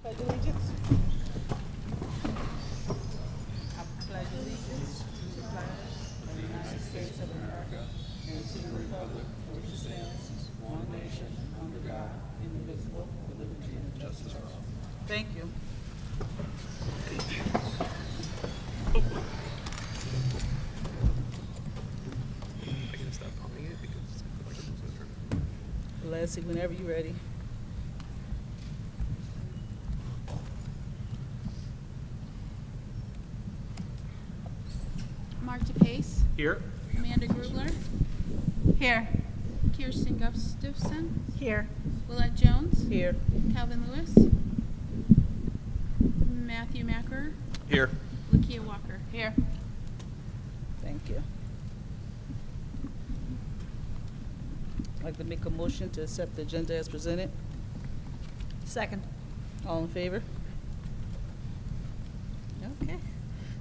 Pledge allegiance. I pledge allegiance to the flag of the United States of America and to the republic for which it stands, one nation, under God, indivisible, with liberty and justice for all. Thank you. Leslie, whenever you're ready. Mark DePace. Here. Amanda Grubler. Here. Kirsten Gustafson. Here. Willette Jones. Here. Calvin Lewis. Matthew Macker. Here. Lakia Walker. Here. Thank you. I'd like to make a motion to accept the agenda as presented. Second. All in favor? Okay.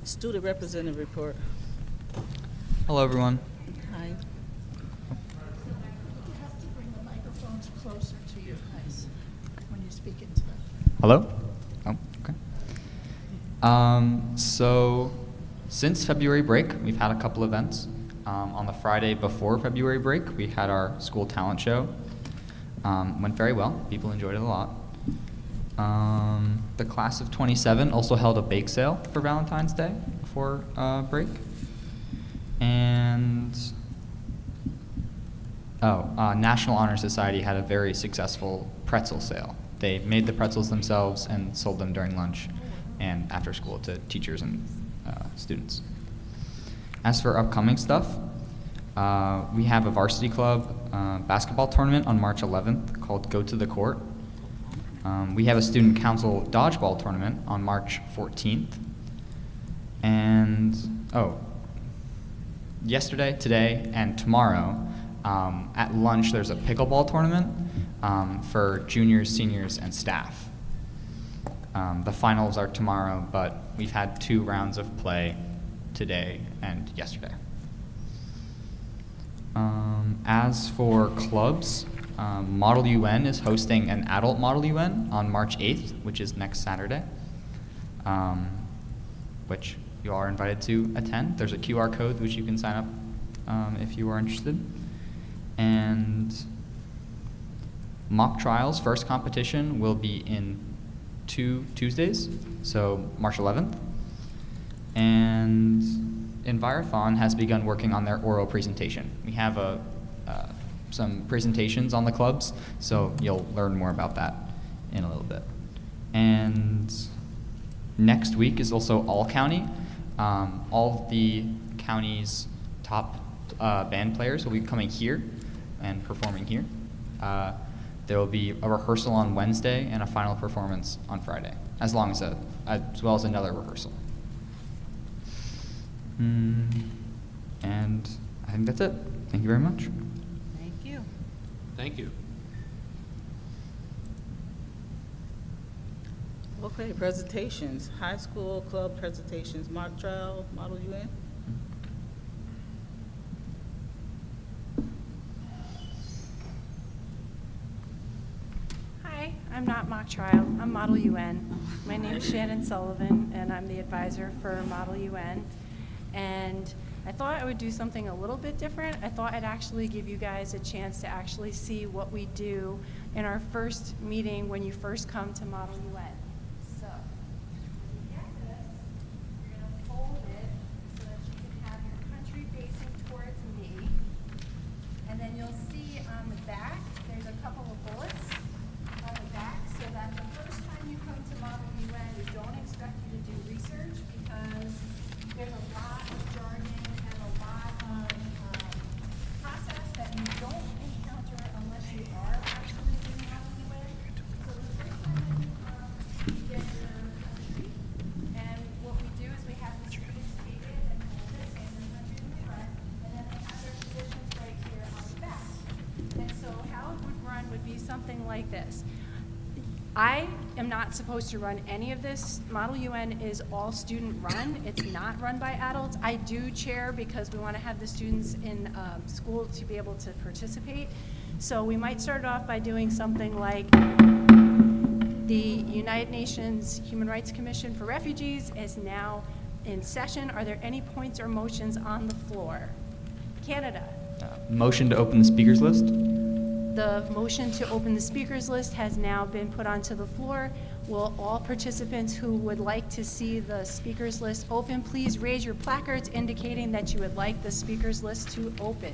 Student representative report. Hello, everyone. Hi. You have to bring the microphones closer to your eyes when you speak into them. Hello? Oh, okay. So, since February break, we've had a couple events. On the Friday before February break, we had our school talent show. Went very well. People enjoyed it a lot. The class of 27 also held a bake sale for Valentine's Day before break. And National Honor Society had a very successful pretzel sale. They made the pretzels themselves and sold them during lunch and after school to teachers and students. As for upcoming stuff, we have a varsity club basketball tournament on March 11th called Go to the Court. We have a student council dodgeball tournament on March 14th. And, yesterday, today, and tomorrow, at lunch, there's a pickleball tournament for juniors, seniors, and staff. The finals are tomorrow, but we've had 2 rounds of play today and yesterday. As for clubs, Model UN is hosting an adult Model UN on March 8th, which is next Saturday, which you all are invited to attend. There's a QR code which you can sign up if you are interested. And mock trials first competition will be in 2 Tuesdays, so March 11th. And Environ has begun working on their oral presentation. We have some presentations on the clubs, so you'll learn more about that in a little bit. And next week is also all county. All of the county's top band players will be coming here and performing here. There will be a rehearsal on Wednesday and a final performance on Friday, as well as another rehearsal. And I think that's it. Thank you very much. Thank you. Thank you. Okay, presentations. High school club presentations. Mock trial, Model UN. Hi, I'm not mock trial, I'm Model UN. My name is Shannon Sullivan, and I'm the advisor for Model UN. And I thought I would do something a little bit different. I thought I'd actually give you guys a chance to actually see what we do in our first meeting when you first come to Model UN. So, when you get this, you're going to fold it so that you can have your country facing towards me. And then you'll see on the back, there's a couple of bullets on the back so that the first time you come to Model UN, we don't expect you to do research because there's a lot of jargon and a lot of process that you don't encounter unless you are actually in Model UN. So the first time that you come, you get your country. And what we do is we have the students take it and hold it and the country in the front, and then they have their positions right here on the back. And so how it would run would be something like this. I am not supposed to run any of this. Model UN is all student run. It's not run by adults. I do chair because we want to have the students in school to be able to participate. So we might start off by doing something like The United Nations Human Rights Commission for Refugees is now in session. Are there any points or motions on the floor? Canada. Motion to open the speakers list. The motion to open the speakers list has now been put onto the floor. Will all participants who would like to see the speakers list open, please raise your placards indicating that you would like the speakers list to open.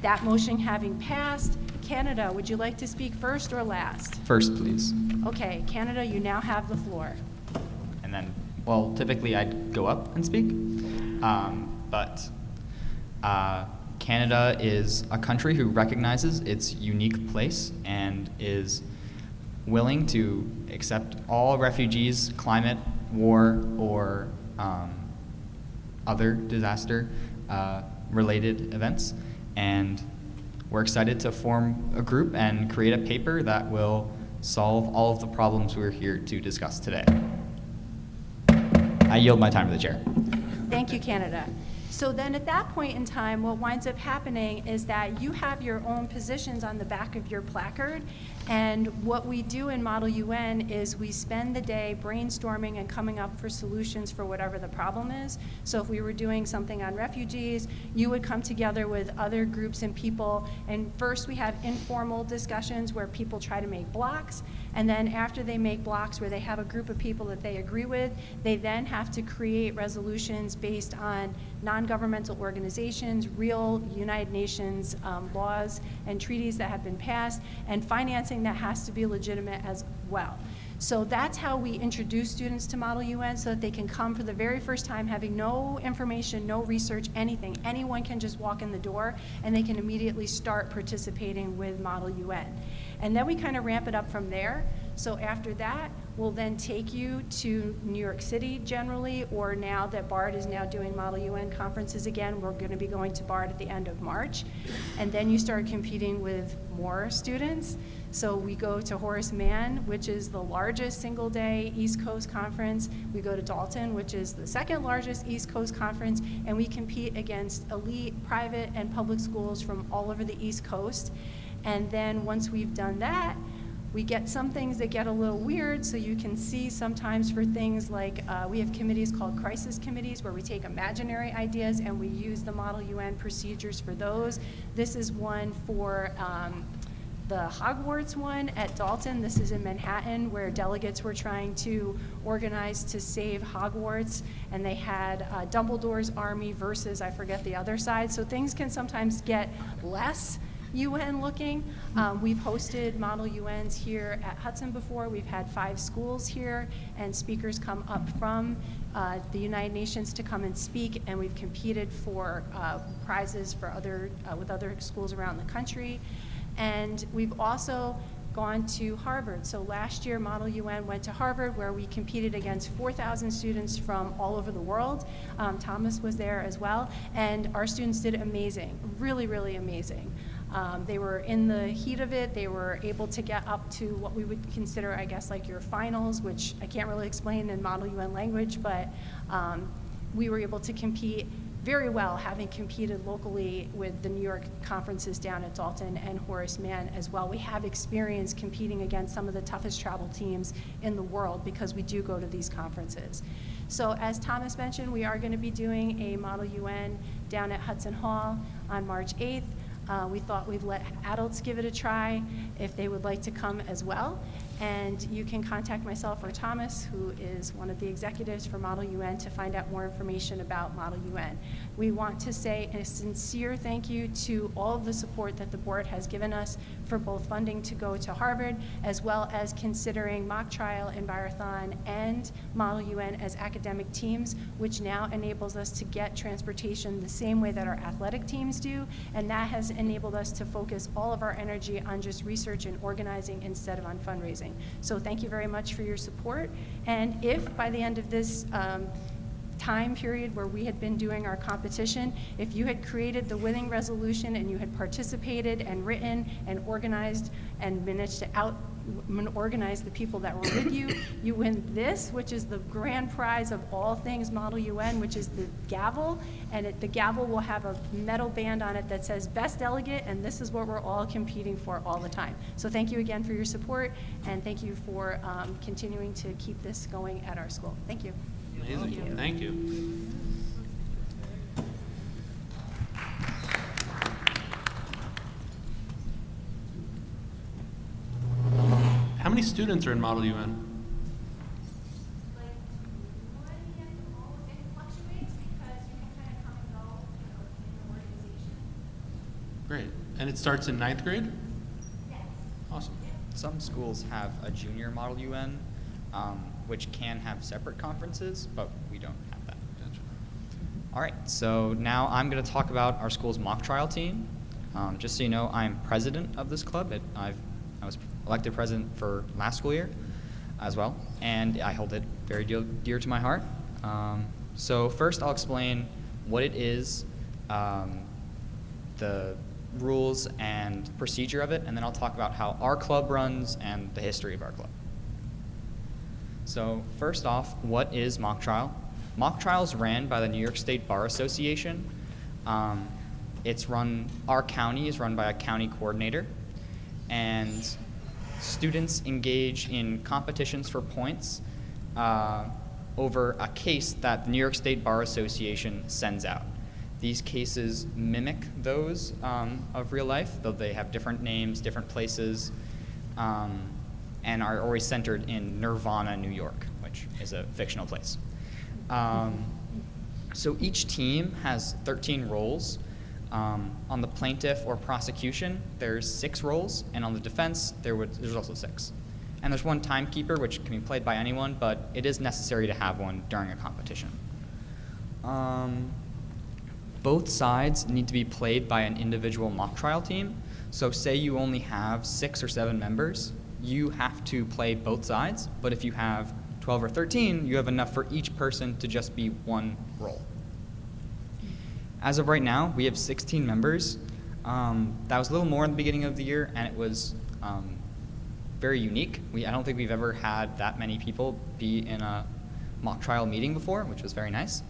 That motion having passed, Canada, would you like to speak first or last? First, please. Okay, Canada, you now have the floor. And then, well, typically I'd go up and speak, but Canada is a country who recognizes its unique place and is willing to accept all refugees, climate, war, or other disaster-related events. And we're excited to form a group and create a paper that will solve all of the problems we're here to discuss today. I yield my time to the chair. Thank you, Canada. So then at that point in time, what winds up happening is that you have your own positions on the back of your placard. And what we do in Model UN is we spend the day brainstorming and coming up for solutions for whatever the problem is. So if we were doing something on refugees, you would come together with other groups and people. And first we have informal discussions where people try to make blocks. And then after they make blocks where they have a group of people that they agree with, they then have to create resolutions based on non-governmental organizations, real United Nations laws and treaties that have been passed, and financing that has to be legitimate as well. So that's how we introduce students to Model UN, so that they can come for the very first time having no information, no research, anything. Anyone can just walk in the door and they can immediately start participating with Model UN. And then we kind of ramp it up from there. So after that, we'll then take you to New York City generally, or now that BARD is now doing Model UN conferences again, we're going to be going to BARD at the end of March. And then you start competing with more students. So we go to Horace Mann, which is the largest single-day East Coast conference. We go to Dalton, which is the second largest East Coast conference, and we compete against elite private and public schools from all over the East Coast. And then once we've done that, we get some things that get a little weird, so you can see sometimes for things like we have committees called crisis committees where we take imaginary ideas and we use the Model UN procedures for those. This is one for the Hogwarts one at Dalton. This is in Manhattan, where delegates were trying to organize to save Hogwarts, and they had Dumbledore's army versus, I forget the other side. So things can sometimes get less UN looking. We've hosted Model UNs here at Hudson before. We've had 5 schools here, and speakers come up from the United Nations to come and speak, and we've competed for prizes for with other schools around the country. And we've also gone to Harvard. So last year, Model UN went to Harvard, where we competed against 4,000 students from all over the world. Thomas was there as well, and our students did amazing, really, really amazing. They were in the heat of it. They were able to get up to what we would consider, I guess, like your finals, which I can't really explain in Model UN language, but we were able to compete very well, having competed locally with the New York conferences down at Dalton and Horace Mann as well. We have experience competing against some of the toughest travel teams in the world because we do go to these conferences. So as Thomas mentioned, we are going to be doing a Model UN down at Hudson Hall on March 8th. We thought we'd let adults give it a try if they would like to come as well. And you can contact myself or Thomas, who is one of the executives for Model UN, to find out more information about Model UN. We want to say a sincere thank you to all of the support that the board has given us for both funding to go to Harvard, as well as considering mock trial, Environ, and Model UN as academic teams, which now enables us to get transportation the same way that our athletic teams do, and that has enabled us to focus all of our energy on just research and organizing instead of on fundraising. So thank you very much for your support, and if by the end of this time period where we had been doing our competition, if you had created the winning resolution and you had participated and written and organized and managed to I'm going to organize the people that were with you. You win this, which is the grand prize of all things Model UN, which is the gavel. And the gavel will have a metal band on it that says Best Delegate, and this is what we're all competing for all the time. So thank you again for your support, and thank you for continuing to keep this going at our school. Thank you. Amazing. Thank you. How many students are in Model UN? Like one and all, it fluctuates because you can kind of come and go, in the organization. Great. And it starts in 9th grade? Yes. Awesome. Some schools have a junior Model UN, which can have separate conferences, but we don't have that. Gotcha. All right, so now I'm going to talk about our school's mock trial team. Just so you know, I'm president of this club. I was elected president for last school year as well, and I hold it very dear to my heart. So first I'll explain what it is, the rules and procedure of it, and then I'll talk about how our club runs and the history of our club. So first off, what is mock trial? Mock trial is ran by the New York State Bar Association. Our county is run by a county coordinator, and students engage in competitions for points over a case that the New York State Bar Association sends out. These cases mimic those of real life, though they have different names, different places, and are always centered in Nirvana, New York, which is a fictional place. So each team has 13 roles. On the plaintiff or prosecution, there's 6 roles, and on the defense, there's also 6. And there's one timekeeper, which can be played by anyone, but it is necessary to have one during a competition. Both sides need to be played by an individual mock trial team. So say you only have 6 or 7 members, you have to play both sides, but if you have 12 or 13, you have enough for each person to just be one role. As of right now, we have 16 members. That was a little more in the beginning of the year, and it was very unique. I don't think we've ever had that many people be in a mock trial meeting before, which was very nice.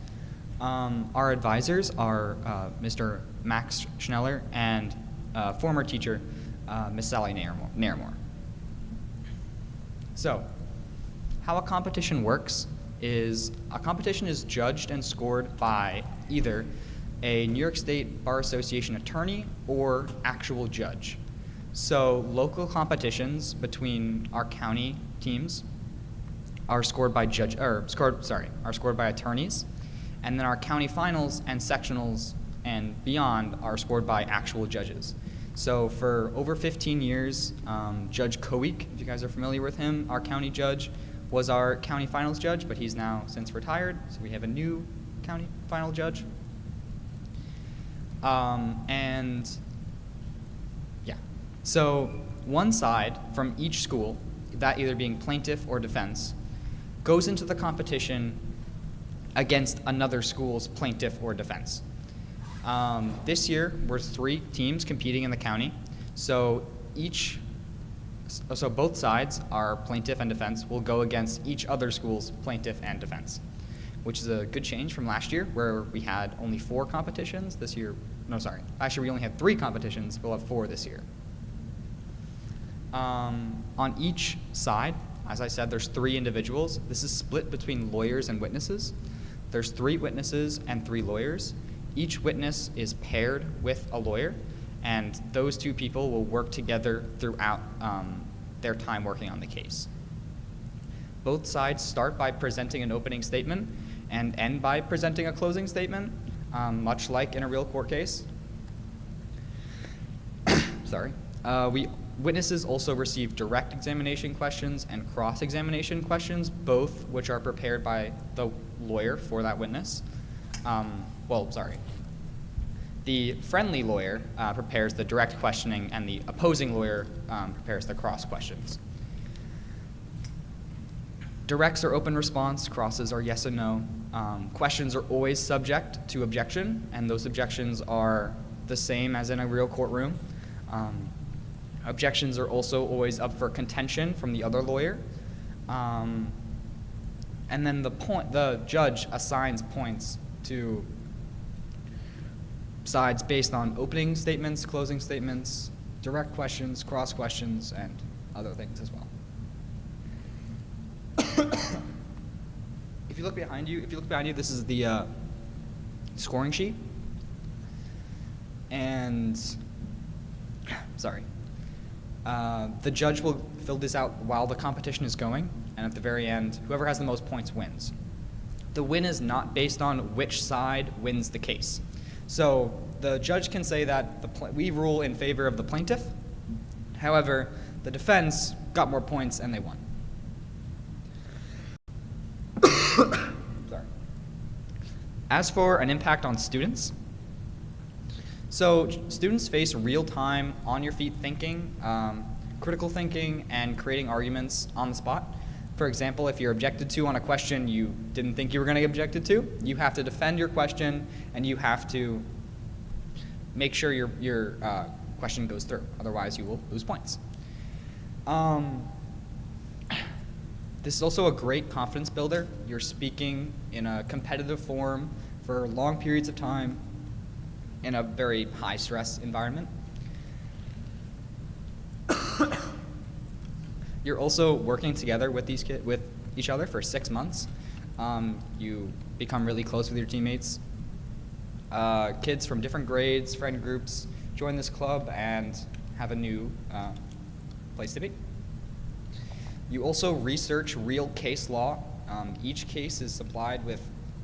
Our advisors are Mr. Max Schneller and former teacher, Miss Sally Nairmore. So, how a competition works is a competition is judged and scored by either a New York State Bar Association attorney or actual judge. So local competitions between our county teams are scored by scored by attorneys, and then our county finals and sectionals and beyond are scored by actual judges. So for over 15 years, Judge Koweek, if you guys are familiar with him, our county judge, was our county finals judge, but he's now since retired, so we have a new county final judge. So one side from each school, that either being plaintiff or defense, goes into the competition against another school's plaintiff or defense. This year, we're 3 teams competing in the county, so both sides, our plaintiff and defense, will go against each other school's plaintiff and defense, which is a good change from last year where we had only 4 competitions. This year, last year we only had 3 competitions. We'll have 4 this year. On each side, as I said, there's 3 individuals. This is split between lawyers and witnesses. There's 3 witnesses and 3 lawyers. Each witness is paired with a lawyer, and those 2 people will work together throughout their time working on the case. Both sides start by presenting an opening statement and end by presenting a closing statement, much like in a real court case. Witnesses also receive direct examination questions and cross-examination questions, both which are prepared by the lawyer for that witness. The friendly lawyer prepares the direct questioning, and the opposing lawyer prepares the cross questions. Directs are open response, crosses are yes and no. Questions are always subject to objection, and those objections are the same as in a real courtroom. Objections are also always up for contention from the other lawyer. And then the judge assigns points to sides based on opening statements, closing statements, direct questions, cross questions, and other things as well. If you look behind you, this is the scoring sheet. And sorry. The judge will fill this out while the competition is going, and at the very end, whoever has the most points wins. The win is not based on which side wins the case. So the judge can say that we rule in favor of the plaintiff. However, the defense got more points and they won. Sorry. As for an impact on students, so students face real-time, on-your-feet thinking, critical thinking, and creating arguments on the spot. For example, if you're objected to on a question you didn't think you were going to get objected to, you have to defend your question, and you have to make sure your question goes through. Otherwise, you will lose points. This is also a great confidence builder. You're speaking in a competitive form for long periods of time in a very high-stress environment. You're also working together with each other for 6 months. You become really close with your teammates. Kids from different grades, friend groups, join this club and have a new place to be. You also research real case law. Each case is supplied with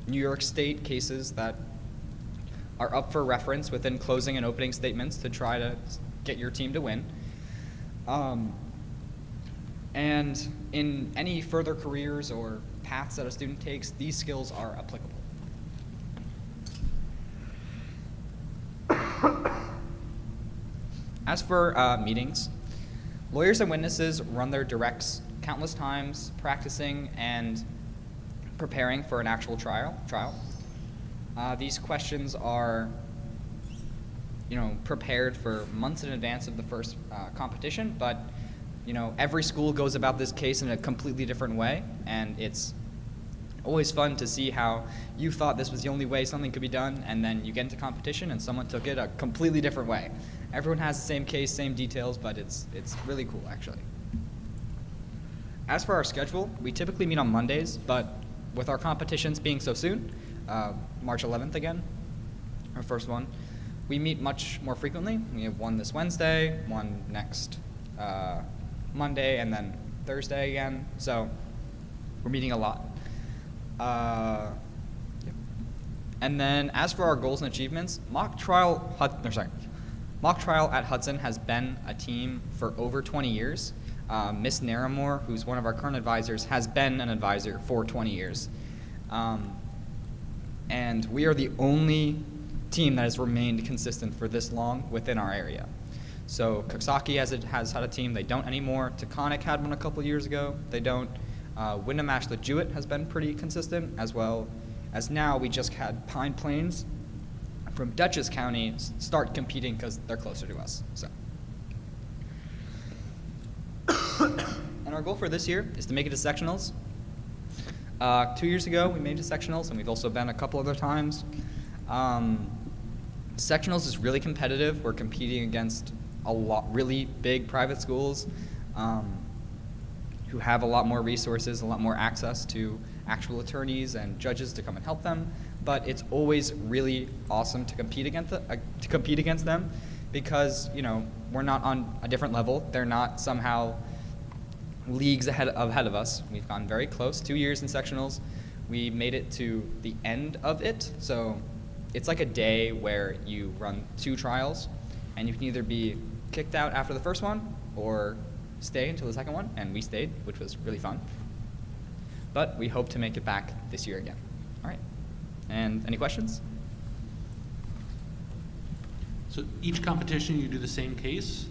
New York State cases that are up for reference within closing and opening statements to try to get your team to win. And in any further careers or paths that a student takes, these skills are applicable. As for meetings, lawyers and witnesses run their directs countless times, practicing and preparing for an actual trial. These questions are, prepared for months in advance of the first competition, but every school goes about this case in a completely different way, and it's always fun to see how you thought this was the only way something could be done, and then you get into competition and someone took it a completely different way. Everyone has the same case, same details, but it's really cool, actually. As for our schedule, we typically meet on Mondays, but with our competitions being so soon, March 11th again, our first one, we meet much more frequently. We have one this Wednesday, one next Monday, and then Thursday again. So we're meeting a lot. And then as for our goals and achievements, mock trial at Hudson has been a team for over 20 years. Miss Naramore, who's one of our current advisors, has been an advisor for 20 years. And we are the only team that has remained consistent for this long within our area. So Coxsackie has had a team. They don't anymore. Taconic had one a couple years ago. They don't. Wyndham Ashlet Jewett has been pretty consistent, as well as now we just had Pine Plains from Dutchess County start competing because they're closer to us. So. And our goal for this year is to make it to sectionals. 2 years ago, we made it to sectionals, and we've also been a couple other times. Sectionals is really competitive. We're competing against a lot really big private schools who have a lot more resources, a lot more access to actual attorneys and judges to come and help them. But it's always really awesome to compete against them because we're not on a different level. They're not somehow leagues ahead of us. We've gone very close. 2 years in sectionals. We made it to the end of it. So it's like a day where you run 2 trials, and you can either be kicked out after the first one or stay until the second one, and we stayed, which was really fun. But we hope to make it back this year again. All right. And any questions? So each competition you do the same case?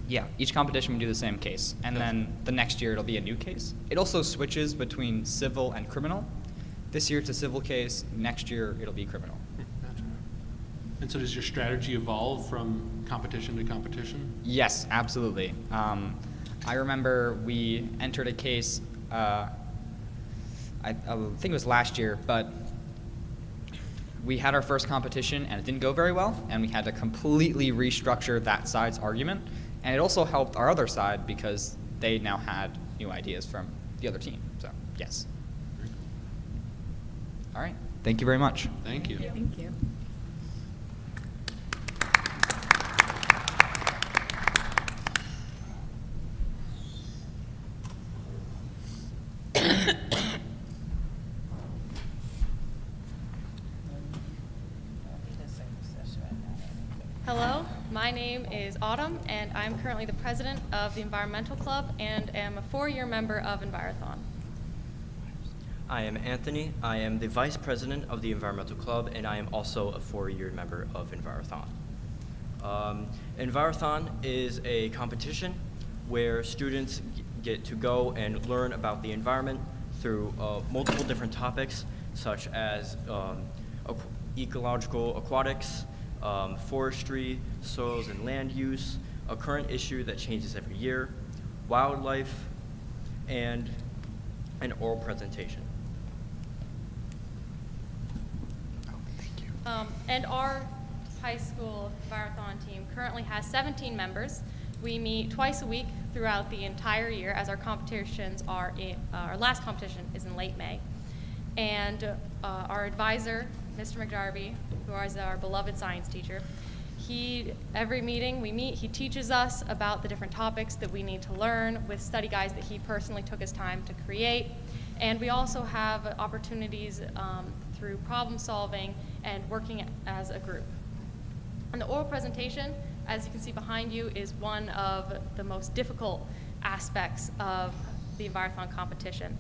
Yeah, each competition we do the same case, and then the next year it'll be a new case. It also switches between civil and criminal. This year it's a civil case, next year it'll be criminal. Gotcha. And so does your strategy evolve from competition to competition? Yes, absolutely. I remember we entered a case, I think it was last year, but we had our first competition and it didn't go very well, and we had to completely restructure that side's argument. And it also helped our other side because they now had new ideas from the other team. So, yes. All right. Thank you very much. Thank you. Thank you. Hello, my name is Autumn, and I'm currently the president of the Environmental Club and am a 4-year member of Envirathon. I am Anthony. I am the vice president of the Environmental Club, and I am also a 4-year member of Envirathon. Envirathon is a competition where students get to go and learn about the environment through multiple different topics, such as ecological aquatics, forestry, soils and land use, a current issue that changes every year, wildlife, and an oral presentation. And our high school Envirathon team currently has 17 members. We meet twice a week throughout the entire year, as our competitions are our last competition is in late May. And our advisor, Mr. McDarby, who is our beloved science teacher, every meeting we meet, he teaches us about the different topics that we need to learn with study guides that he personally took his time to create. And we also have opportunities through problem solving and working as a group. And the oral presentation, as you can see behind you, is one of the most difficult aspects of the Envirathon competition.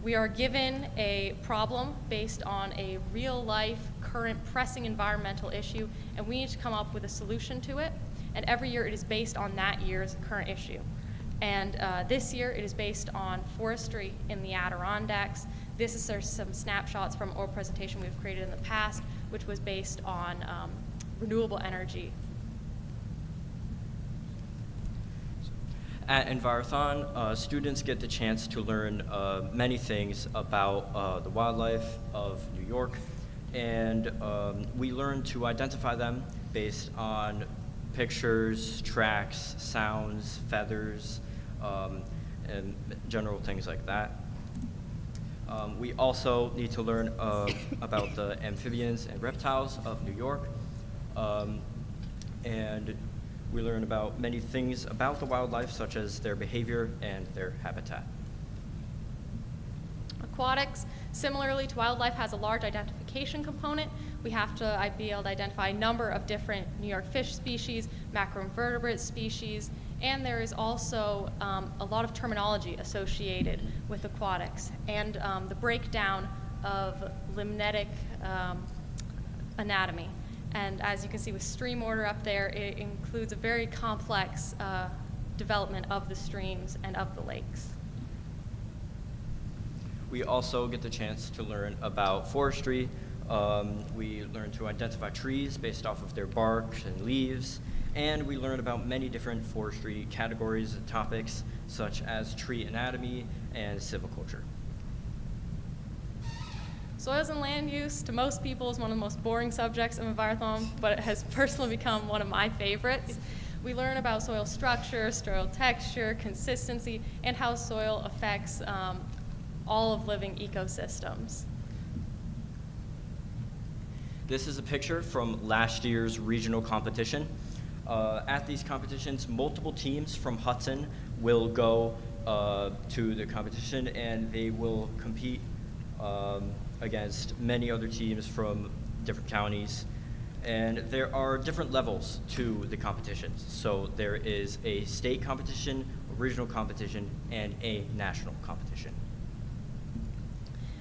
We are given a problem based on a real-life, current, pressing environmental issue, and we need to come up with a solution to it. And every year it is based on that year's current issue. And this year it is based on forestry in the Adirondacks. This is some snapshots from oral presentation we've created in the past, which was based on renewable energy. At Envirathon, students get the chance to learn many things about the wildlife of New York, and we learn to identify them based on pictures, tracks, sounds, feathers, and general things like that. We also need to learn about the amphibians and reptiles of New York, and we learn about many things about the wildlife, such as their behavior and their habitat. Aquatics, similarly to wildlife, has a large identification component. We have to be able to identify a number of different New York fish species, macroinvertebrate species, and there is also a lot of terminology associated with aquatics, and the breakdown of limnetic anatomy. And as you can see with stream order up there, it includes a very complex development of the streams and of the lakes. We also get the chance to learn about forestry. We learn to identify trees based off of their bark and leaves, and we learn about many different forestry categories and topics, such as tree anatomy and silviculture. Soils and land use, to most people, is one of the most boring subjects of Envirathon, but it has personally become one of my favorites. We learn about soil structure, soil texture, consistency, and how soil affects all of living ecosystems. This is a picture from last year's regional competition. At these competitions, multiple teams from Hudson will go to the competition, and they will compete against many other teams from different counties. And there are different levels to the competitions. So there is a state competition, a regional competition, and a national competition.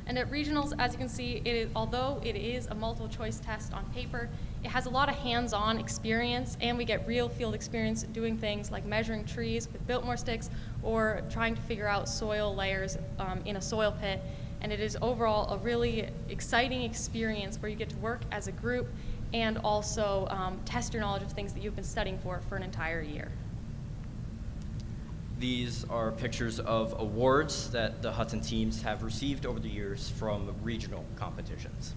And at regionals, as you can see, although it is a multiple choice test on paper, it has a lot of hands-on experience, and we get real field experience doing things like measuring trees with Biltmore sticks or trying to figure out soil layers in a soil pit. And it is overall a really exciting experience where you get to work as a group and also test your knowledge of things that you've been studying for an entire year. These are pictures of awards that the Hudson teams have received over the years from regional competitions.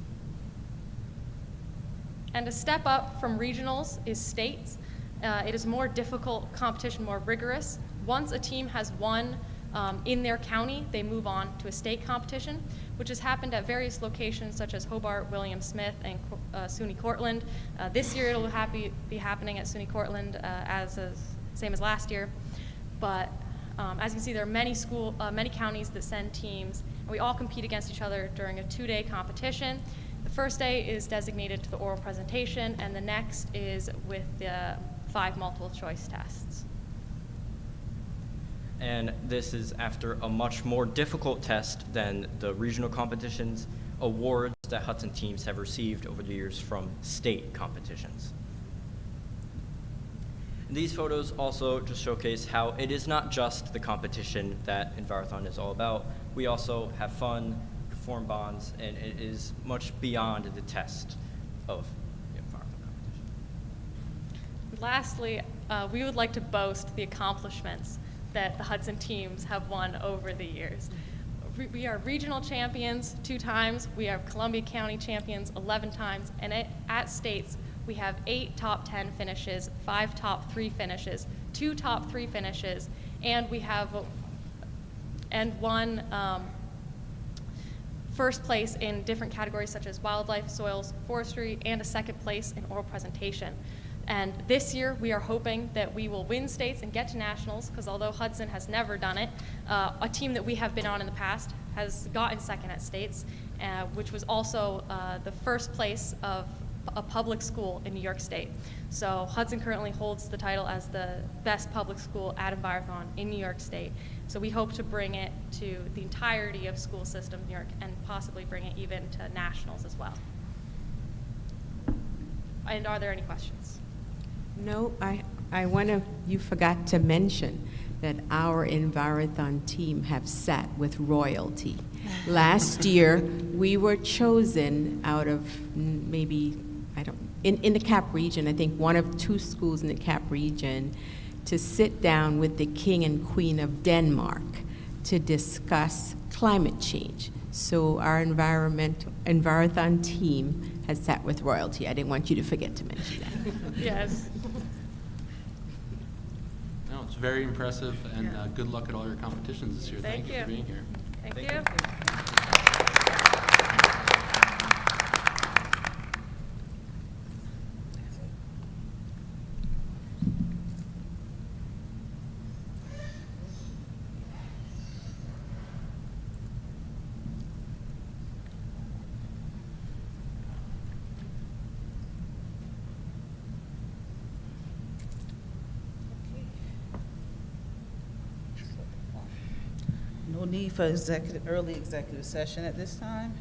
And a step up from regionals is states. It is more difficult competition, more rigorous. Once a team has won in their county, they move on to a state competition, which has happened at various locations such as Hobart, William Smith, and SUNY Cortland. This year it'll be happening at SUNY Cortland same as last year. But as you can see, there are many counties that send teams, and we all compete against each other during a 2-day competition. The first day is designated to the oral presentation, and the next is with the 5 multiple choice tests. And this is after a much more difficult test than the regional competitions awards that Hudson teams have received over the years from state competitions. And these photos also just showcase how it is not just the competition that Environ is all about. We also have fun, form bonds, and it is much beyond the test of the Environ competition. Lastly, we would like to boast the accomplishments that the Hudson teams have won over the years. We are regional champions 2 times, we are Columbia County champions 11 times, and at states, we have 8 top 10 finishes, 5 top 3 finishes, 2 top 3 finishes, and we have one first place in different categories such as wildlife, soils, forestry, and a second place in oral presentation. And this year, we are hoping that we will win states and get to nationals, because although Hudson has never done it, a team that we have been on in the past has gotten second at states, which was also the first place of a public school in New York State. So Hudson currently holds the title as the best public school at Environ in New York State. So we hope to bring it to the entirety of school system in New York and possibly bring it even to nationals as well. And are there any questions? No, you forgot to mention that our Environ team have sat with royalty. Last year, we were chosen out of maybe, in the Cap region, I think one of 2 schools in the Cap region, to sit down with the King and Queen of Denmark to discuss climate change. So our Environ team has sat with royalty. I didn't want you to forget to mention that. Yes. No, it's very impressive, and good luck at all your competitions this year. Thank you for being here. Thank you. No need for early executive session at this time.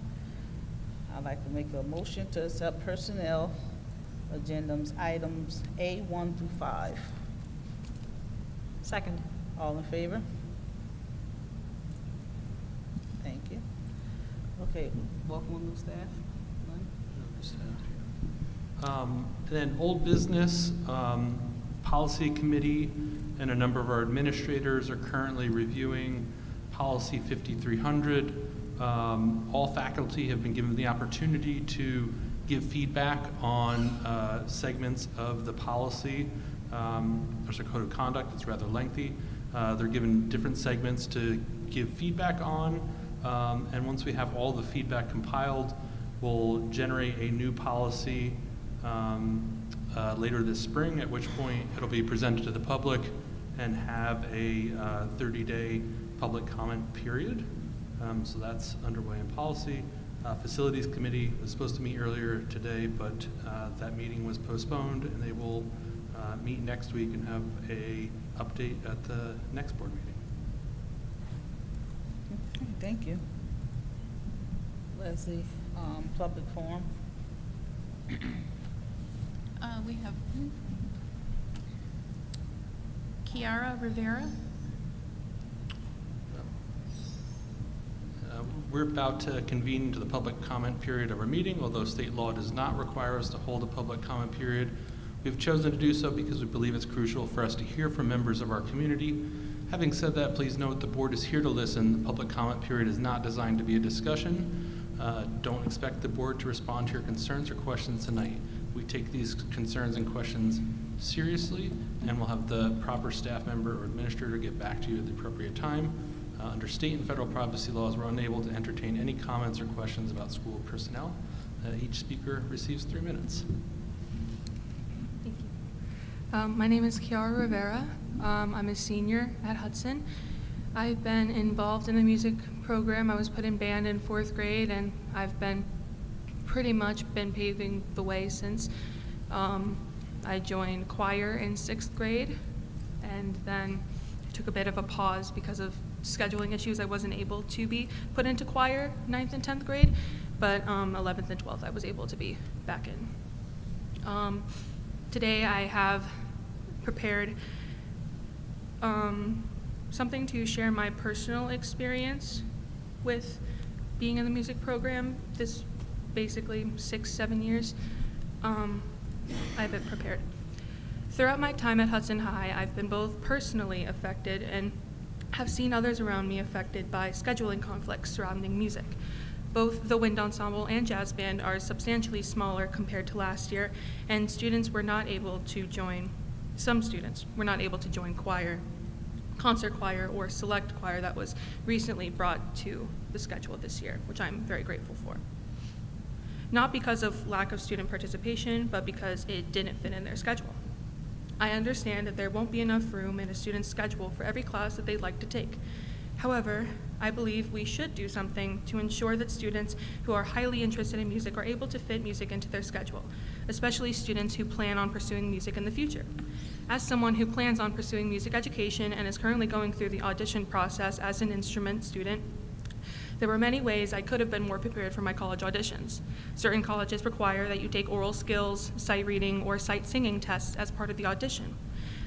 I'd like to make a motion to accept personnel agendas items A1 through 5. Second. All in favor? Thank you. Okay, welcome new staff. None? Then old business, policy committee and a number of our administrators are currently reviewing policy 5300. All faculty have been given the opportunity to give feedback on segments of the policy. There's a code of conduct that's rather lengthy. They're given different segments to give feedback on, and once we have all the feedback compiled, we'll generate a new policy later this spring, at which point it'll be presented to the public and have a 30-day public comment period. So that's underway in policy. Facilities committee was supposed to meet earlier today, but that meeting was postponed, and they will meet next week and have a update at the next board meeting. Okay, thank you. Leslie, public forum. We have Kiara Rivera. We're about to convene into the public comment period of our meeting, although state law does not require us to hold a public comment period. We've chosen to do so because we believe it's crucial for us to hear from members of our community. Having said that, please note the board is here to listen. The public comment period is not designed to be a discussion. Don't expect the board to respond to your concerns or questions tonight. We take these concerns and questions seriously, and we'll have the proper staff member or administrator get back to you at the appropriate time. Under state and federal privacy laws, we're unable to entertain any comments or questions about school personnel. Each speaker receives 3 minutes. Thank you. My name is Kiara Rivera. I'm a senior at Hudson. I've been involved in the music program. I was put in band in 4th grade, and I've pretty much been paving the way since. I joined choir in 6th grade, and then took a bit of a pause because of scheduling issues. I wasn't able to be put into choir 9th and 10th grade, but 11th and 12th I was able to be back in. Today I have prepared something to share my personal experience with being in the music program. This basically 6-7 years. I've been prepared. Throughout my time at Hudson High, I've been both personally affected and have seen others around me affected by scheduling conflicts surrounding music. Both the wind ensemble and jazz band are substantially smaller compared to last year, and students were not able to join, some students were not able to join choir, concert choir, or select choir that was recently brought to the schedule this year, which I'm very grateful for. Not because of lack of student participation, but because it didn't fit in their schedule. I understand that there won't be enough room in a student's schedule for every class that they'd like to take. However, I believe we should do something to ensure that students who are highly interested in music are able to fit music into their schedule, especially students who plan on pursuing music in the future. As someone who plans on pursuing music education and is currently going through the audition process as an instrument student, there were many ways I could have been more prepared for my college auditions. Certain colleges require that you take oral skills, sight reading, or sight singing tests as part of the audition.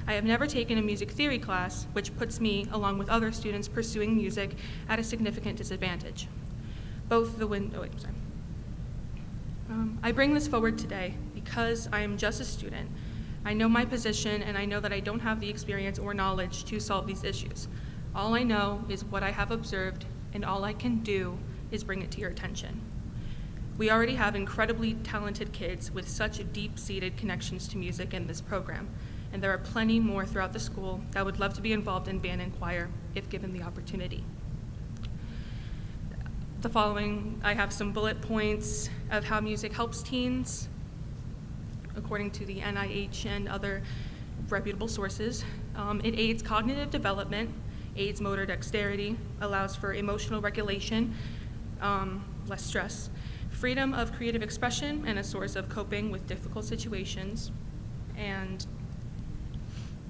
I have never taken a music theory class, which puts me, along with other students pursuing music, at a significant disadvantage. I bring this forward today because I am just a student. I know my position, and I know that I don't have the experience or knowledge to solve these issues. All I know is what I have observed, and all I can do is bring it to your attention. We already have incredibly talented kids with such deep-seated connections to music in this program, and there are plenty more throughout the school that would love to be involved in band and choir if given the opportunity. The following, I have some bullet points of how music helps teens, according to the NIH and other reputable sources. It aids cognitive development, aids motor dexterity, allows for emotional regulation, less stress, freedom of creative expression, and a source of coping with difficult situations. And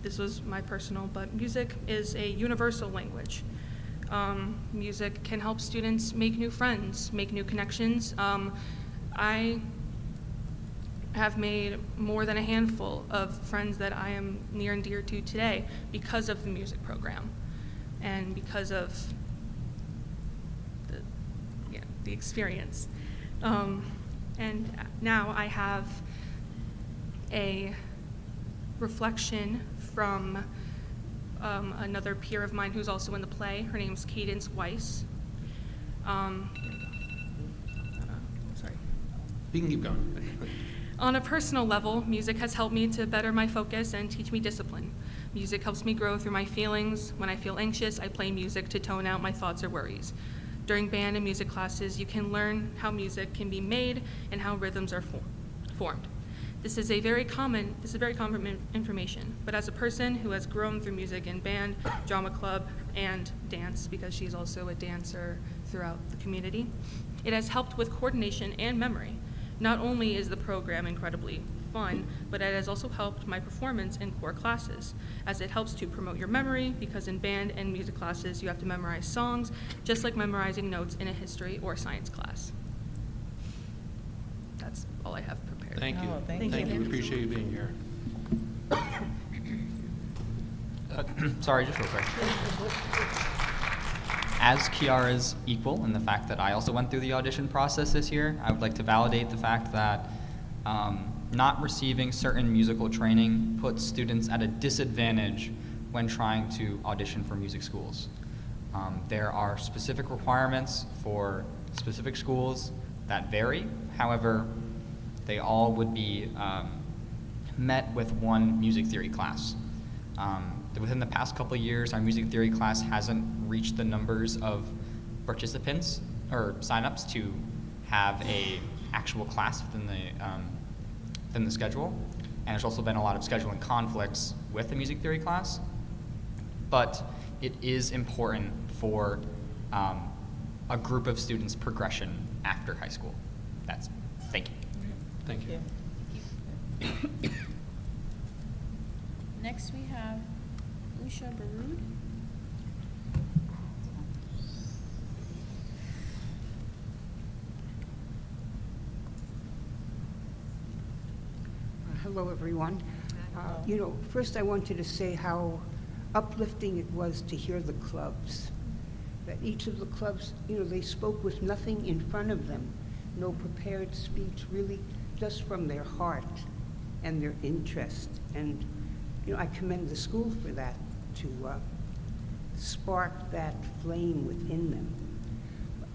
this was my personal, but music is a universal language. Music can help students make new friends, make new connections. I have made more than a handful of friends that I am near and dear to today because of the music program. And because of the experience. And now I have a reflection from another peer of mine who's also in the play. Her name's Cadence Weiss. Sorry. You can keep going. On a personal level, music has helped me to better my focus and teach me discipline. Music helps me grow through my feelings. When I feel anxious, I play music to tone out my thoughts or worries. During band and music classes, you can learn how music can be made and how rhythms are formed. This is very common information, but as a person who has grown through music in band, drama club, and dance, because she's also a dancer throughout the community, it has helped with coordination and memory. Not only is the program incredibly fun, but it has also helped my performance in core classes, as it helps to promote your memory, because in band and music classes you have to memorize songs, just like memorizing notes in a history or science class. That's all I have prepared. Thank you. Oh, thank You. you. We appreciate you being here. Sorry, just real quick. as Kiara's equal in the fact that I also went through the audition process this year, I would like to validate the fact that not receiving certain musical training puts students at a disadvantage when trying to audition for music schools. There are specific requirements for specific schools that vary. However, they all would be met with one music theory class. Within the past couple of years, our music theory class hasn't reached the numbers of participants or signups to have a actual class within the schedule. And there's also been a lot of scheduling conflicts with the music theory class. But it is important for a group of students' progression after high school. Thank you. Thank you. Next we have Usha Baroud. Hello, everyone. First I wanted to say how uplifting it was to hear the clubs. That each of the clubs, they spoke with nothing in front of them, no prepared speech, really just from their heart and their interest. And, I commend the school for that, to spark that flame within them.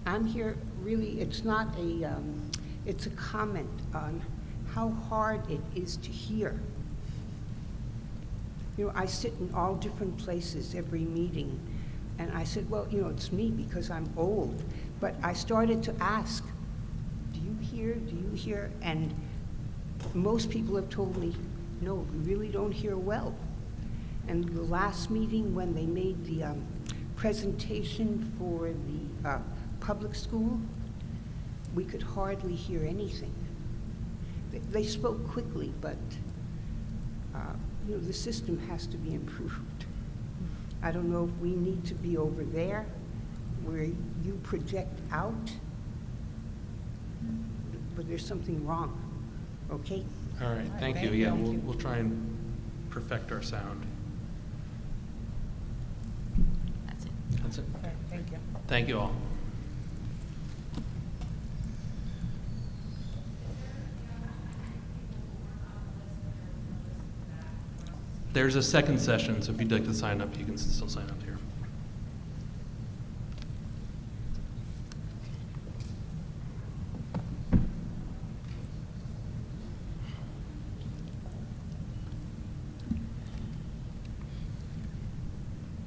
I'm here, really, it's not it's a comment on how hard it is to hear. I sit in all different places every meeting, and I said, well, it's me because I'm old. But I started to ask, do you hear? Do you hear? And most people have told me, no, we really don't hear well. And the last meeting, when they made the presentation for the public school, we could hardly hear anything. They spoke quickly, but the system has to be improved. I don't know if we need to be over there where you project out, but there's something wrong, okay? All right, thank you. Yeah, we'll try and perfect our sound. That's it. That's it. Okay, thank you. Thank you all. There's a second session, so if you'd like to sign up, you can still sign up here.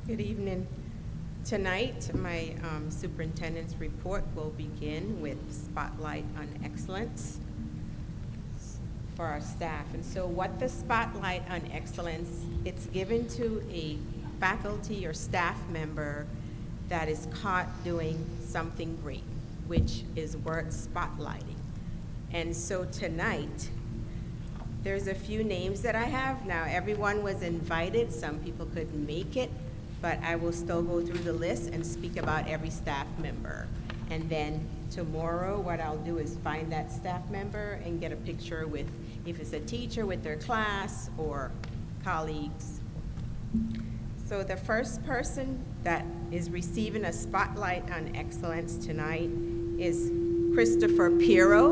Good evening. Tonight, my superintendent's report will begin with Spotlight on Excellence for our staff. And so what the Spotlight on Excellence, it's given to a faculty or staff member that is caught doing something great, which is worth spotlighting. And so tonight, there's a few names that I have. Now, everyone was invited. Some people couldn't make it, but I will still go through the list and speak about every staff member. And then tomorrow, what I'll do is find that staff member and get a picture with, if it's a teacher with their class or colleagues. So the first person that is receiving a Spotlight on Excellence tonight is Christopher Pirro.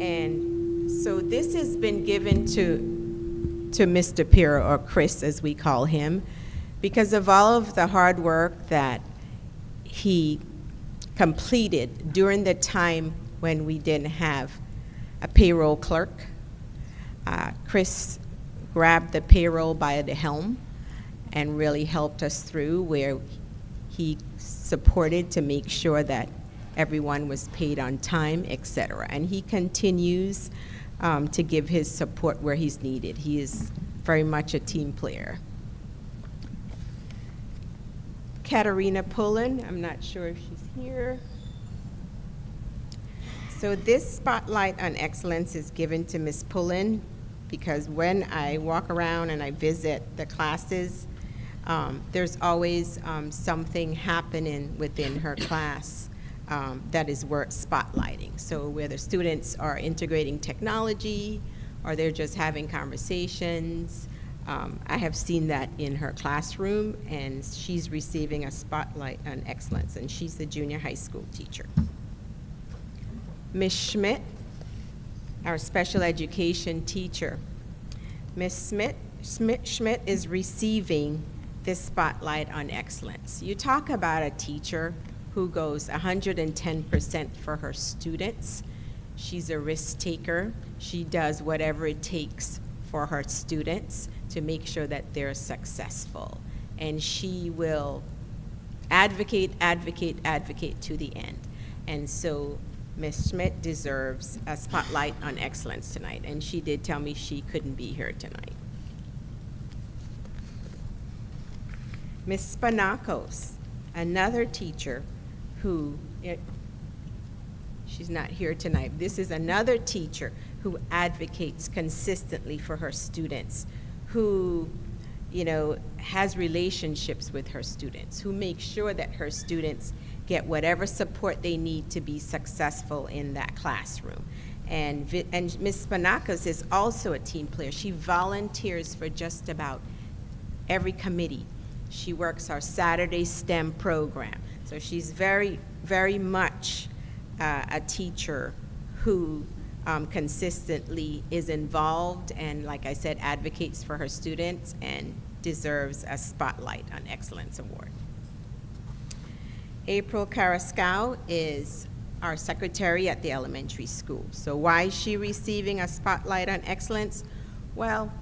And so this has been given to Mr. Pirro, or Chris as we call him, because of all of the hard work that he completed during the time when we didn't have a payroll clerk. Chris grabbed the payroll by the helm and really helped us through, where he supported to make sure that everyone was paid on time, etc. And he continues to give his support where he's needed. He is very much a team player. Katarina Pullen, I'm not sure if she's here. So this Spotlight on Excellence is given to Ms. Pullen because when I walk around and I visit the classes, there's always something happening within her class that is worth spotlighting. So whether students are integrating technology or they're just having conversations, I have seen that in her classroom, and she's receiving a spotlight on excellence, and she's the junior high school teacher. Ms. Schmidt, our special education teacher. Ms. Schmidt is receiving this spotlight on excellence. You talk about a teacher who goes 110% for her students. She's a risk taker. She does whatever it takes for her students to make sure that they're successful. And she will advocate, advocate, advocate to the end. And so Ms. Schmidt deserves a spotlight on excellence tonight, and she did tell me she couldn't be here tonight. Ms. Spanakos, another teacher who, she's not here tonight. This is another teacher who advocates consistently for her students, who, has relationships with her students, who makes sure that her students get whatever support they need to be successful in that classroom. And Ms. Spanakos is also a team player. She volunteers for just about every committee. She works our Saturday STEM program. So she's very, very much a teacher who consistently is involved and, like I said, advocates for her students and deserves a Spotlight on Excellence Award. April Carrascal is our secretary at the elementary school. So why is she receiving a Spotlight on Excellence? Well,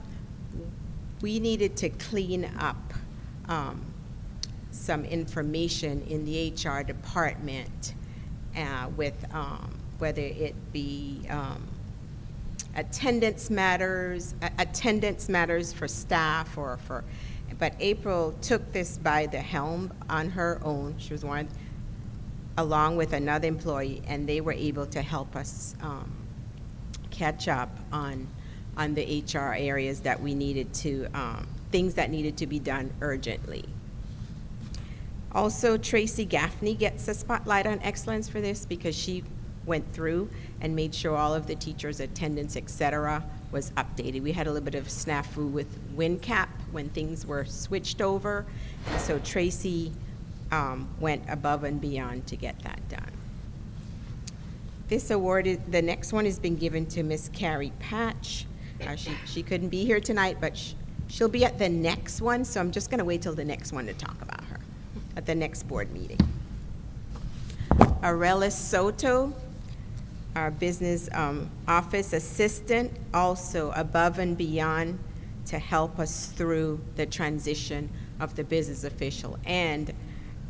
we needed to clean up some information in the HR department with whether it be attendance matters for staff or for, but April took this by the helm on her own. She was one, along with another employee, and they were able to help us catch up on the HR areas that we needed to, things that needed to be done urgently. Also, Tracy Gaffney gets a Spotlight on Excellence for this because she went through and made sure all of the teachers' attendance, et cetera, was updated. We had a little bit of snafu with WinCap when things were switched over, and so Tracy went above and beyond to get that done. This award, the next one has been given to Miss Carrie Patch. She couldn't be here tonight, but she'll be at the next one, so I'm just gonna wait till the next one to talk about her, at the next board meeting. Aurelis Soto, our business office assistant, also above and beyond to help us through the transition of the business official. And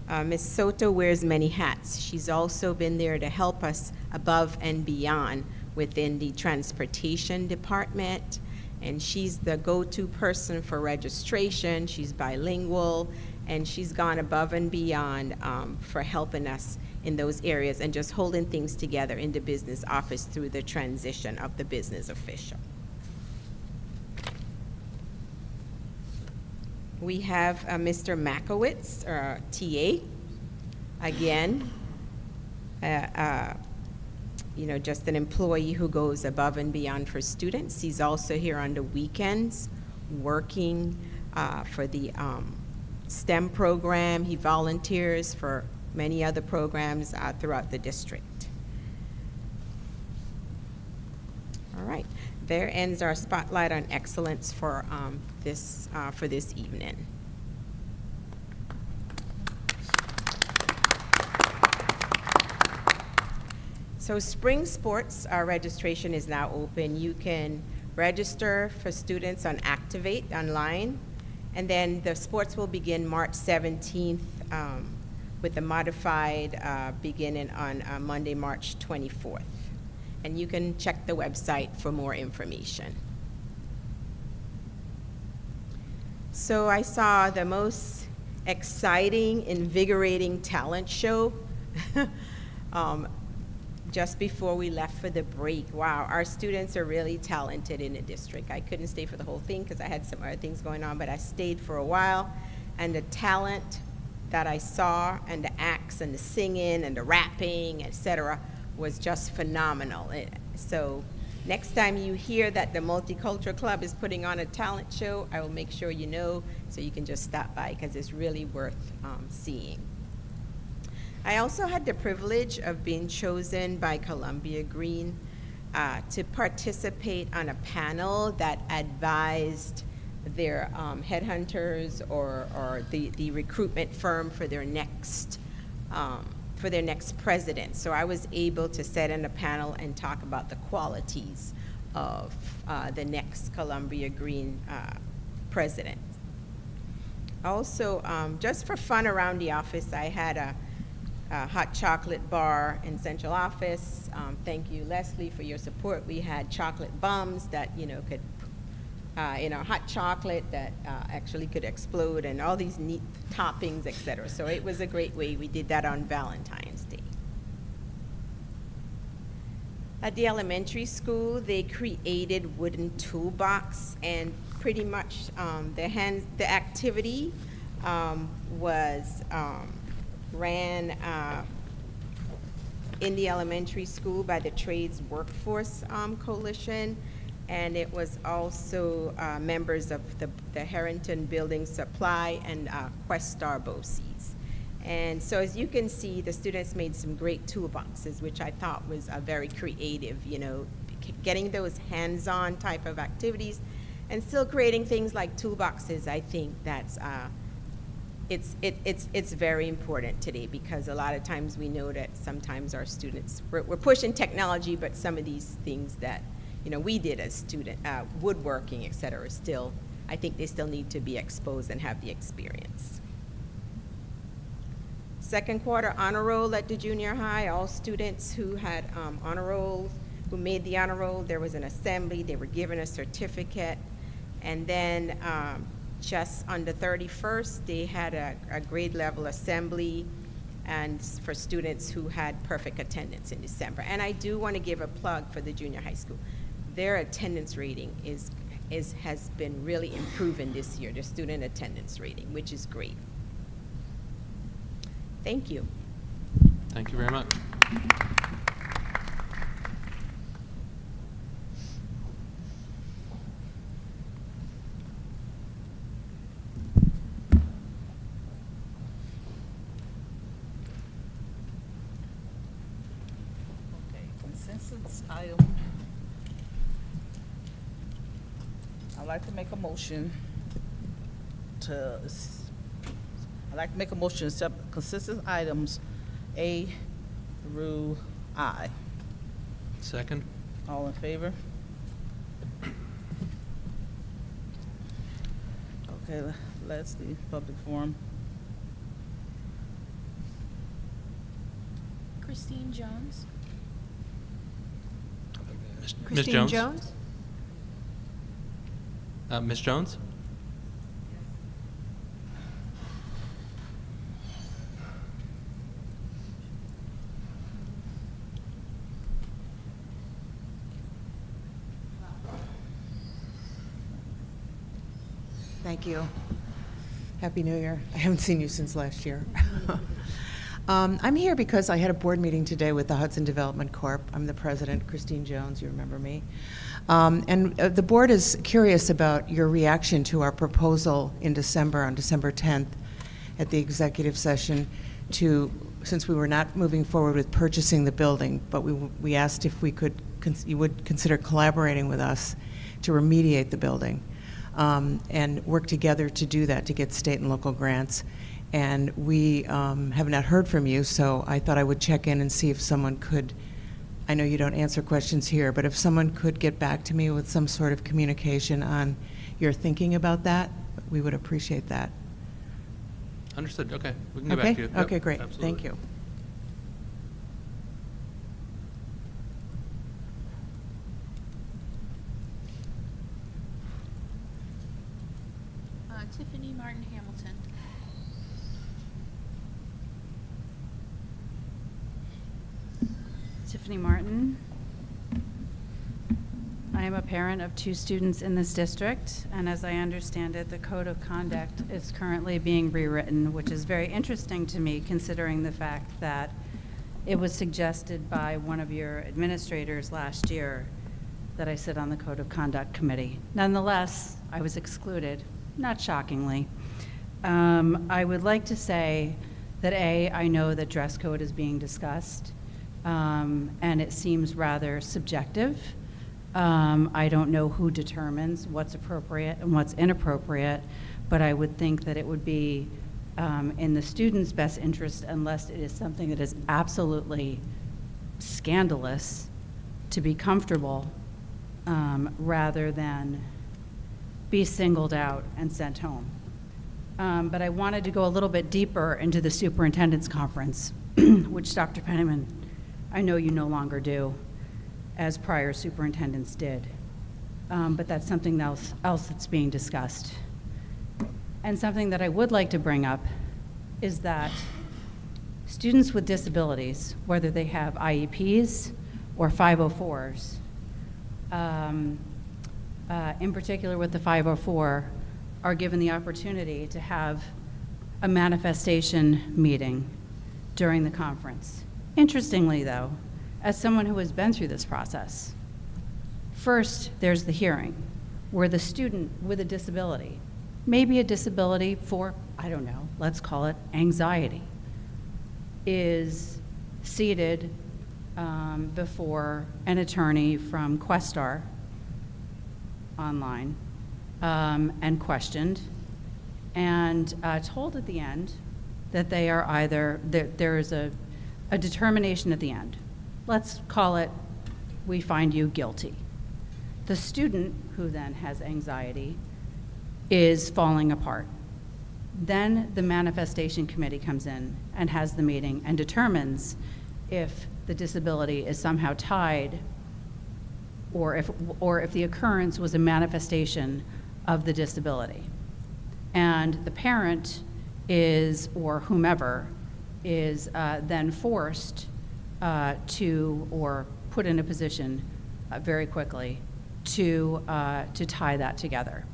Ms. Soto wears many hats. She's also been there to help us above and beyond within the transportation department. And she's the go-to person for registration. She's bilingual, and she's gone above and beyond for helping us in those areas and just holding things together in the business office through the transition of the business official. We have Mr. Makowitz, TA, again, just an employee who goes above and beyond for students. He's also here on the weekends working for the STEM program. He volunteers for many other programs throughout the district. All right, there ends our Spotlight on Excellence for this evening. So spring sports, our registration is now open. You can register for students on Activate online, and then the sports will begin March 17th with the modified beginning on Monday, March 24th. And you can check the website for more information. So I saw the most exciting, invigorating talent show just before we left for the break. Wow, our students are really talented in the district. I couldn't stay for the whole thing because I had some other things going on, but I stayed for a while, and the talent that I saw and the acts and the singing and the rapping, et cetera, was just phenomenal. So Next time you hear that the Multicultural Club is putting on a talent show, I will make sure you know so you can just stop by because it's really worth seeing. I also had the privilege of being chosen by Columbia Green to participate on a panel that advised their headhunters or the recruitment firm for their next president. So I was able to sit in a panel and talk about the qualities of the next Columbia Green president. Also, just for fun around the office, I had a hot chocolate bar in central office. Thank you, Leslie, for your support. We had chocolate bombs that, could, hot chocolate that actually could explode, and all these neat toppings, etc. So it was a great way. We did that on Valentine's Day. At the elementary school, they created wooden toolbox, and pretty much the activity was ran in the elementary school by the Trades Workforce Coalition, and it was also members of the Harrington Building Supply and Questar BOCES. And so as you can see, the students made some great toolboxes, which I thought was very creative, getting those hands-on type of activities and still creating things like toolboxes. I think that's it's very important today, because a lot of times we know that sometimes our students, we're pushing technology, but some of these things that we did as student, woodworking, et cetera, still, I think they still need to be exposed and have the experience. Second quarter honor roll at the junior high, all students who had honor rolls, who made the honor roll, there was an assembly, they were given a certificate, and then just on the 31st, they had a grade level assembly and for students who had perfect attendance in December. And I do want to give a plug for the junior high school. Their attendance rating has been really improving this year, the student attendance rating, which is great. Thank you. Thank you very much. Okay, consensus item. I'd like to make a motion to accept consensus items A through I. Second. All in favor? Okay, let's the public forum. Christine Jones. Ms. Jones? Ms. Jones? Thank you. Happy New Year. I haven't seen you since last year. I'm here because I had a board meeting today with the Hudson Development Corp. I'm the president, Christine Jones, you remember me. And the board is curious about your reaction to our proposal in December, on December 10th, at the executive session since we were not moving forward with purchasing the building, but we asked if you would consider collaborating with us to remediate the building. And work together to do that, to get state and local grants. And we have not heard from you, so I thought I would check in and see if someone could, I know you don't answer questions here, but if someone could get back to me with some sort of communication on your thinking about that, we would appreciate that. Understood. Okay. We can get back to you. Yep, Okay, great. absolutely. Thank you. Tiffany Martin Hamilton. Tiffany Martin. I am a parent of 2 students in this district, and as I understand it, the code of conduct is currently being rewritten, which is very interesting to me, considering the fact that it was suggested by one of your administrators last year that I sit on the Code of Conduct Committee. Nonetheless, I was excluded, not shockingly. I would like to say that I know that dress code is being discussed, and it seems rather subjective. I don't know who determines what's appropriate and what's inappropriate, but I would think that it would be in the student's best interest, unless it is something that is absolutely scandalous, to be comfortable rather than be singled out and sent home. But I wanted to go a little bit deeper into the superintendent's conference, which Dr. Penniman, I know you no longer do, as prior superintendents did. But that's something else that's being discussed. And something that I would like to bring up is that students with disabilities, whether they have IEPs or 504s, in particular with the 504, are given the opportunity to have a manifestation meeting during the conference. Interestingly, though, as someone who has been through this process, first there's the hearing, where the student with a disability, maybe a disability for, I don't know, let's call it anxiety, is seated before an attorney from Questar online and questioned and told at the end that they are either, there is a determination at the end. Let's call it, we find you guilty. The student, who then has anxiety, is falling apart. Then the manifestation committee comes in and has the meeting and determines if the disability is somehow tied or if the occurrence was a manifestation of the disability. And the parent is, or whomever, is then forced to, or put in a position very quickly to tie that together.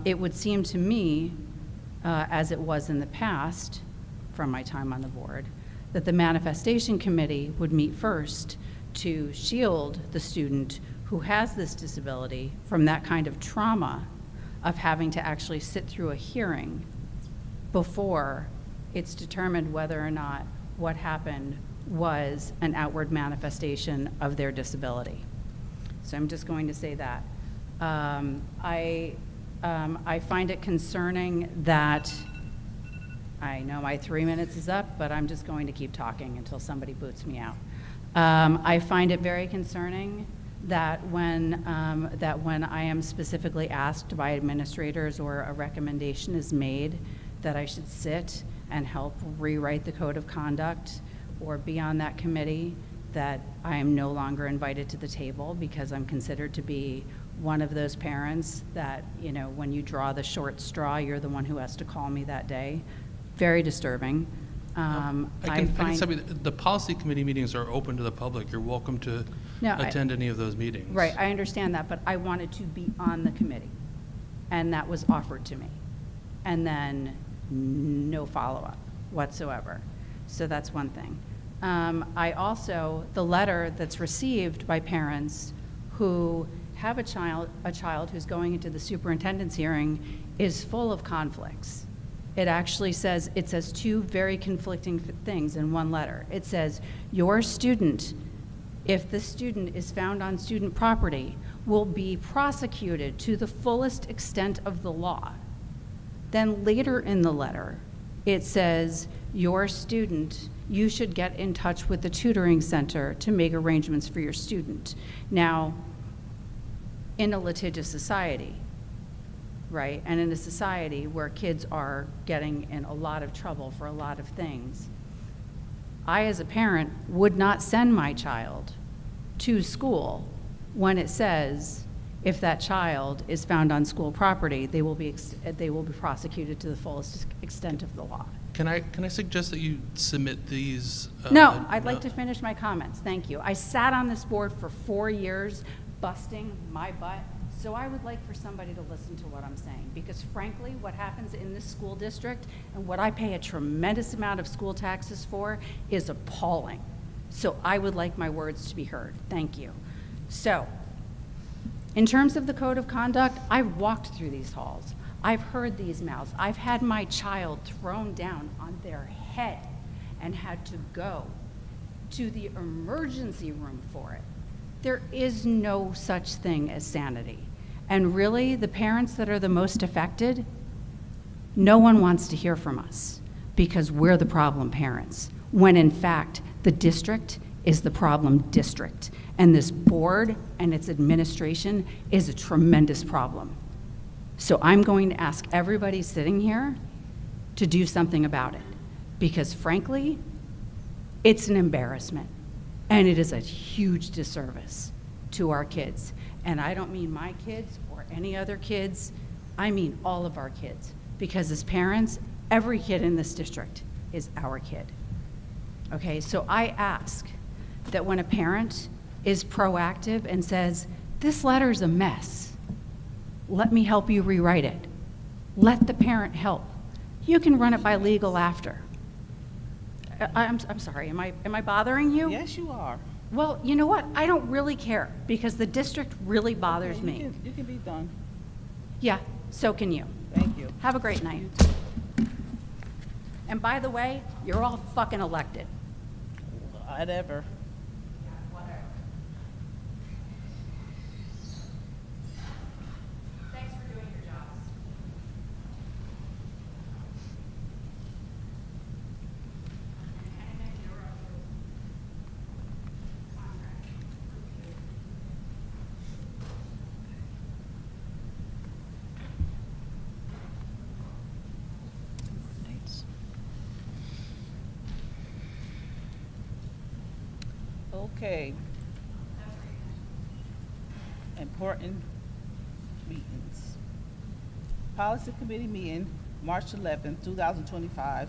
It would seem to me, as it was in the past, from my time on the board, that the manifestation committee would meet first to shield the student who has this disability from that kind of trauma of having to actually sit through a hearing before it's determined whether or not what happened was an outward manifestation of their disability. So I'm just going to say that. I find it concerning that, I know my 3 minutes is up, but I'm just going to keep talking until somebody boots me out. I find it very concerning that when I am specifically asked by administrators or a recommendation is made that I should sit and help rewrite the code of conduct or be on that committee, that I am no longer invited to the table because I'm considered to be one of those parents that, you know, when you draw the short straw, you're the one who has to call me that day. Very disturbing. I can tell you the policy committee meetings are open to the public. You're welcome to attend any of those meetings. Right, I understand that, but I wanted to be on the committee, and that was offered to me. And then no follow-up whatsoever. So that's one thing. I also, the letter that's received by parents who have a child who's going into the superintendent's hearing is full of conflicts. It actually says, it says two very conflicting things in one letter. It says, your student, if the student is found on student property, will be prosecuted to the fullest extent of the law. Then later in the letter, it says, your student, you should get in touch with the tutoring center to make arrangements for your student. Now, in a litigious society, right, and in a society where kids are getting in a lot of trouble for a lot of things, I, as a parent, would not send my child to school when it says, if that child is found on school property, they will be prosecuted to the fullest extent of the law. Can I suggest that you submit these? No, I'd like to finish my comments. Thank you. I sat on this board for 4 years, busting my butt. So I would like for somebody to listen to what I'm saying, because frankly, what happens in this school district and what I pay a tremendous amount of school taxes for is appalling. So I would like my words to be heard. Thank you. So In terms of the code of conduct, I've walked through these halls. I've heard these mouths. I've had my child thrown down on their head and had to go to the emergency room for it. There is no such thing as sanity. And really, the parents that are the most affected, no one wants to hear from us because we're the problem parents, when in fact, the district is the problem district. And this board and its administration is a tremendous problem. So I'm going to ask everybody sitting here to do something about it, because frankly, it's an embarrassment, and it is a huge disservice to our kids. And I don't mean my kids or any other kids, I mean all of our kids, because as parents, every kid in this district is our kid. Okay, so I ask that when a parent is proactive and says, this letter's a mess, let me help you rewrite it. Let the parent help. You can run it by legal after. I'm sorry, am I bothering you? Yes, you are. Well, you know what? I don't really care because the district really bothers Okay, me. You can be done. Yeah, so can you. Thank you. Have a great night. You too. And by the way, you're all fucking elected. Whatever. Thanks for doing your jobs. Okay. Important meetings. Policy Committee meeting, March 11th, 2025,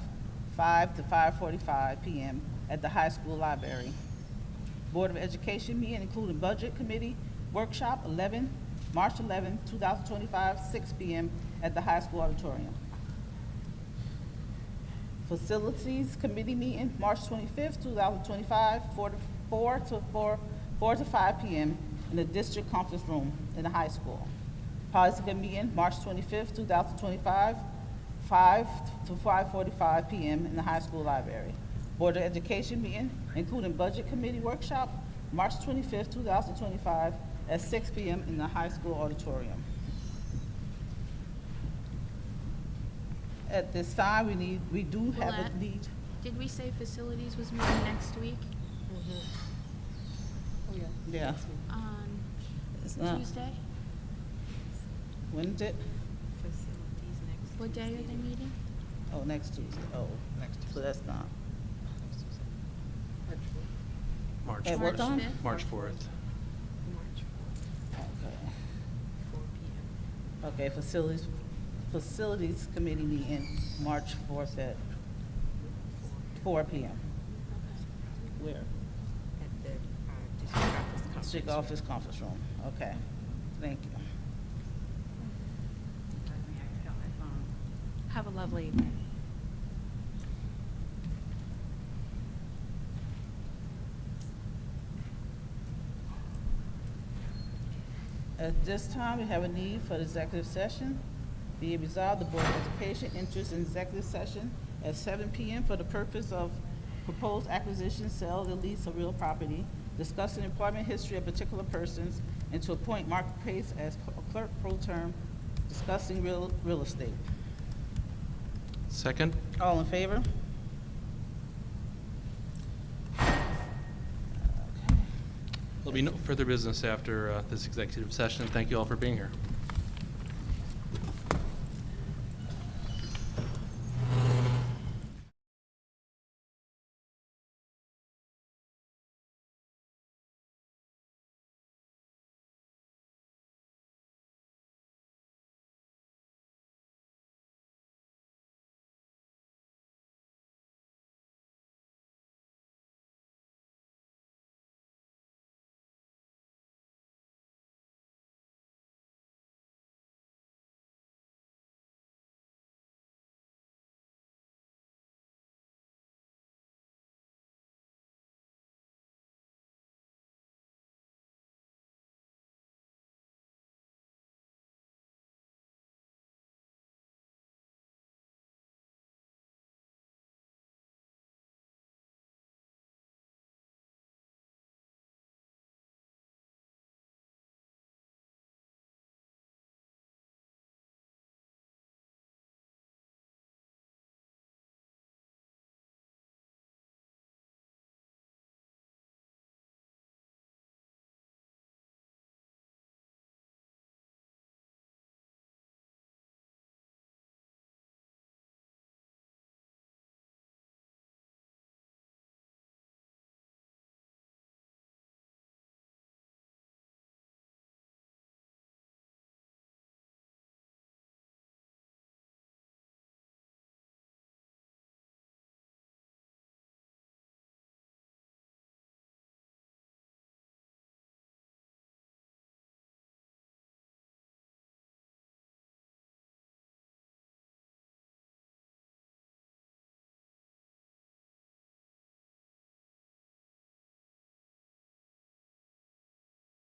5 to 5:45 p.m. at the high school library. Board of Education meeting, including Budget Committee Workshop, March 11th, 2025, 6 p.m. at the high school auditorium. Facilities Committee meeting, March 25th, 2025, 4 to 5 p.m. in the district conference room in the high school. Policy Committee meeting, March 25th, 2025, 5 to 5:45 p.m. in the high school library. Board of Education meeting, including Budget Committee Workshop, March 25th, 2025, at 6 p.m. in the high school auditorium. At this time, we do have a Willette, need. Did we say facilities was meeting next week? Yeah. On It's not. Tuesday? When's it? What day are they meeting? Oh, next Tuesday. Oh, next Tuesday. So that's not. March At what 4th. time? March 4th. Okay, facilities committee meeting, March 4th at 4 p.m. Where? At the District office conference room. Okay, thank you. Have a lovely evening. At this time, we have a need for the executive session. Be it resolved, the Board of Education enters in executive session at 7 p.m. for the purpose of proposed acquisition, sale, or lease of real property, discussing employment history of particular persons, and to appoint Mark Pace as clerk pro tem, discussing real estate. Second? All in favor? There'll be no further business after this executive session. Thank you all for being here.